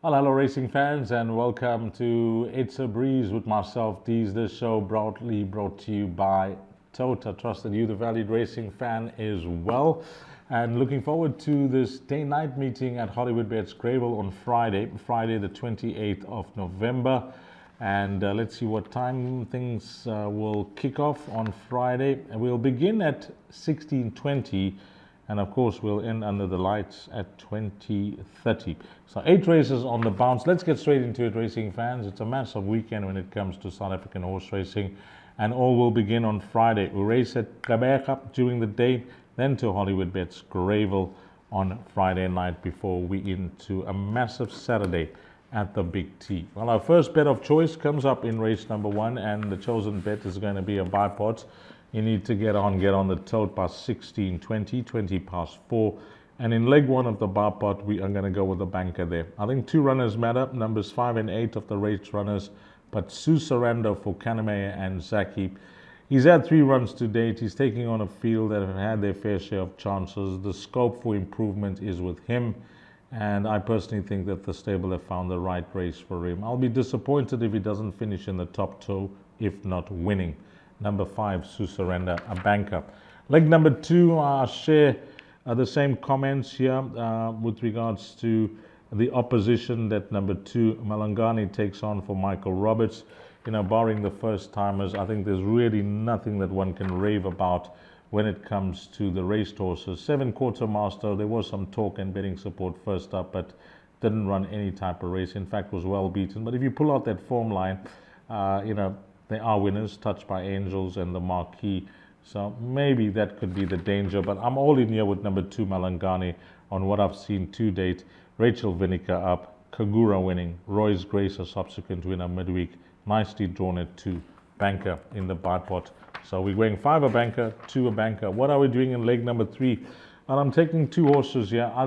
Well, hello racing fans, and welcome to It's a Breeze with myself, Deez. This show proudly brought to you by Tote. I trust that you, the valued racing fan, is well. And looking forward to this day-night meeting at Hollywoodbets Greyville on Friday the 28th of November. And let's see what time things will kick off on Friday. And we'll begin at 16:20. And of course, we'll end under the lights at 20:30. So 8 races on the bounce. Let's get straight into it, racing fans. It's a massive weekend when it comes to South African horse racing. And all will begin on Friday. We'll race at Gqeberha during the day, then to Hollywoodbets Greyville on Friday night before we into a massive Saturday at the Big T. Well, our first bet of choice comes up in race number 1, and the chosen bet is going to be a Bipot. You need to get on the tote by 16:20, 20 past 4. And in leg 1 of the Bipot, we are going to go with the banker there. I think 2 runners matter, numbers 5 and 8 of the race runners, but Surrender for Kaname and Zaki. He's had 3 runs to date. He's taking on a field that have had their fair share of chances. The scope for improvement is with him, and I personally think that the stable have found the right race for him. I'll be disappointed if he doesn't finish in the top 2, if not winning. Number 5, Surrender, a banker. Leg number 2, I share the same comments here with regards to the opposition that number 2, Malangani, takes on for Michael Roberts. You know, barring the first timers, I think there's really nothing that one can rave about when it comes to the racehorses. 7 Quartermaster, there was some talk and betting support first up, but didn't run any type of race. In fact, was well beaten. But if you pull out that form line, they are winners, Touched by Angels and the Marquee. So maybe that could be the danger. But I'm all in here with number 2, Malangani, on what I've seen to date. Rachel Vinica up, Kagura winning, Roy's Grace a subsequent winner midweek. Nicely drawn at 2, banker in the Bipot. So we're going 5 a banker, 2 a banker. What are we doing in leg number 3? And I'm taking 2 horses here. I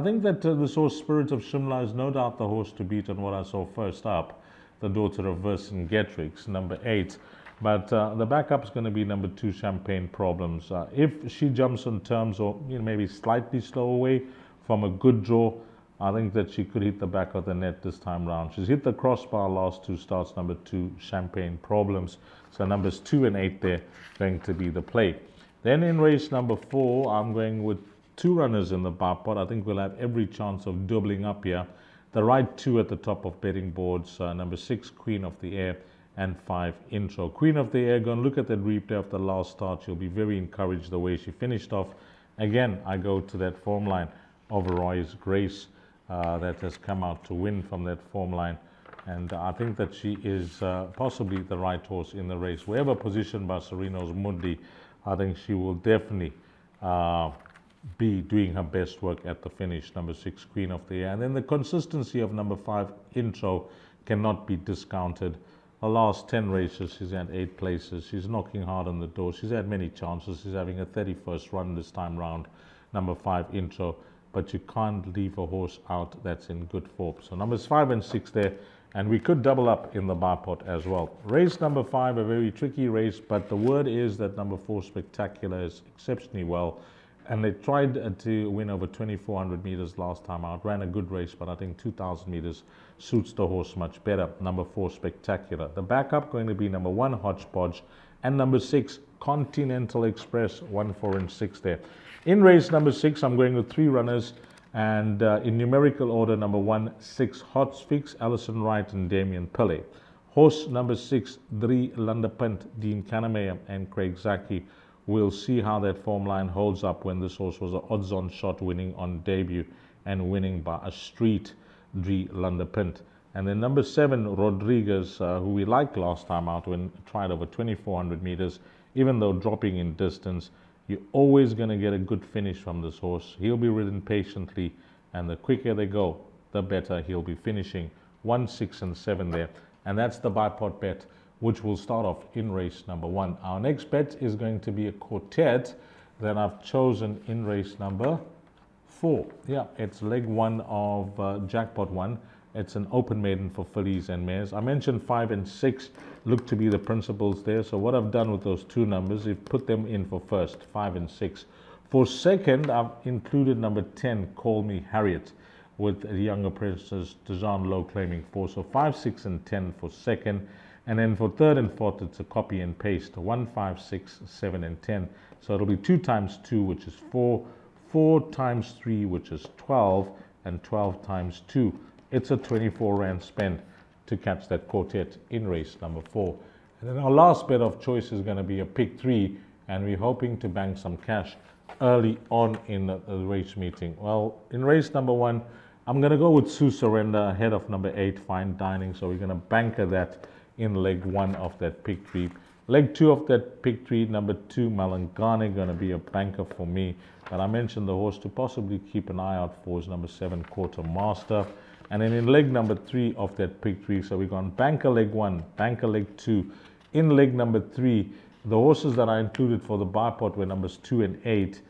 think that this horse, Spirit of Shimla, is no doubt the horse to beat on what I saw first up. The daughter of Vercingetorix, number 8. But the backup is going to be number 2, Champagne Problems. If she jumps on terms or maybe slightly slow away from a good draw, I think that she could hit the back of the net this time round. She's hit the crossbar last 2 starts, number 2, Champagne Problems. So numbers 2 and 8 there going to be the play. Then in race number 4, I'm going with 2 runners in the Bipot. I think we'll have every chance of doubling up here. The right 2 at the top of betting boards, number 6, Queen of the Air, and 5, Intro. Queen of the Air, go and look at that replay of the last start. You'll be very encouraged the way she finished off. Again, I go to that form line of Roy's Grace that has come out to win from that form line. And I think that she is possibly the right horse in the race. Wherever positioned by Sereno's Mudli, I think she will definitely be doing her best work at the finish. Number 6, Queen of the Air. And then the consistency of number 5, Intro, cannot be discounted. The last 10 races, she's had 8 places. She's knocking hard on the door. She's had many chances. She's having a 31st run this time round. Number 5, Intro. But you can't leave a horse out that's in good form. So numbers 5 and 6 there. And we could double up in the Bipot as well. Race number 5, a very tricky race. But the word is that number 4, Spectacular, is exceptionally well. And they tried to win over 2,400 meters last time out. Ran a good race, but I think 2,000 meters suits the horse much better. Number 4, Spectacular. The backup going to be number 1, Hodgepodge, and number 6, Continental Express, 1, 4, and 6 there. In race number 6, I'm going with 3 runners, and in numerical order, number 1, 6, Hotfix, Alison Wright, and Damien Pillay. Horse number 6, 3, Landapint, Dean Kaname, and Craig Zaki. We'll see how that form line holds up when this horse was an odds-on shot winning on debut and winning by a street, Drie Landapint. And then number 7, Rodriguez, who we liked last time out when tried over 2,400 meters, even though dropping in distance, you're always going to get a good finish from this horse. He'll be ridden patiently, and the quicker they go, the better he'll be finishing. 1, 6, and 7 there. And that's the Bipot bet, which will start off in race number 1. Our next bet is going to be a Quartet that I've chosen in race number 4. Yeah, it's leg 1 of Jackpot 1. It's an open maiden for fillies and mares. I mentioned 5 and 6 look to be the principals there. So what I've done with those 2 numbers is put them in for first, 5 and 6. For second, I've included number 10, Call Me Harriet. with the younger apprentices, Dejan Low claiming 4. So 5, 6, and 10 for second. And then for third and fourth, it's a copy and paste, 1, 5, 6, 7, and 10. So it'll be 2 times 2, which is 4, 4 times 3, which is 12, and 12 times 2. It's a 24 Rand spend to catch that quartet in race number 4. And then our last bet of choice is going to be a pick 3, and we're hoping to bank some cash early on in the race meeting. Well, in race number 1, I'm going to go with Sue Surrender ahead of number 8, Fine Dining. So we're going to banker that in leg 1 of that pick 3. Leg 2 of that pick 3, number 2, Malangane, going to be a banker for me. But I mentioned the horse to possibly keep an eye out for is number 7, Quartermaster. And then in leg number 3 of that pick 3, so we're going banker leg 1, banker leg 2. In leg number 3, the horses that I included for the Bipot were numbers 2 and 8.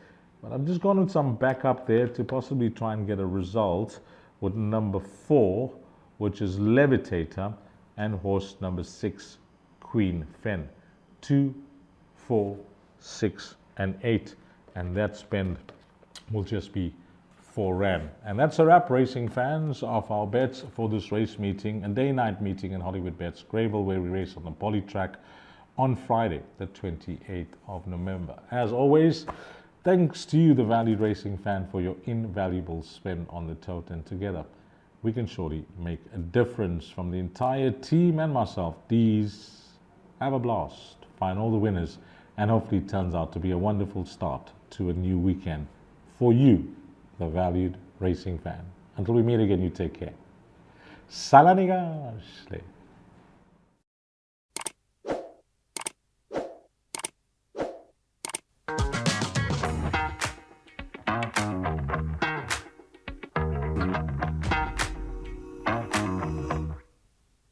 But I'm just going with some backup there to possibly try and get a result with number 4, which is Levitator, and horse number 6, Queen Fen. 2, 4, 6, and 8. And that spend will just be 4 Rand. And that's a wrap, racing fans, of our bets for this race meeting, a day-night meeting in Hollywoodbets Greyville, where we race on the poly track on Friday, the 28th of November. As always, thanks to you, the valued racing fan, for your invaluable spend on the tote. And together, we can surely make a difference. From the entire team and myself, Deez, have a blast, find all the winners, and hopefully it turns out to be a wonderful start to a new weekend for you, the valued racing fan. Until we meet again, you take care. Salaniga.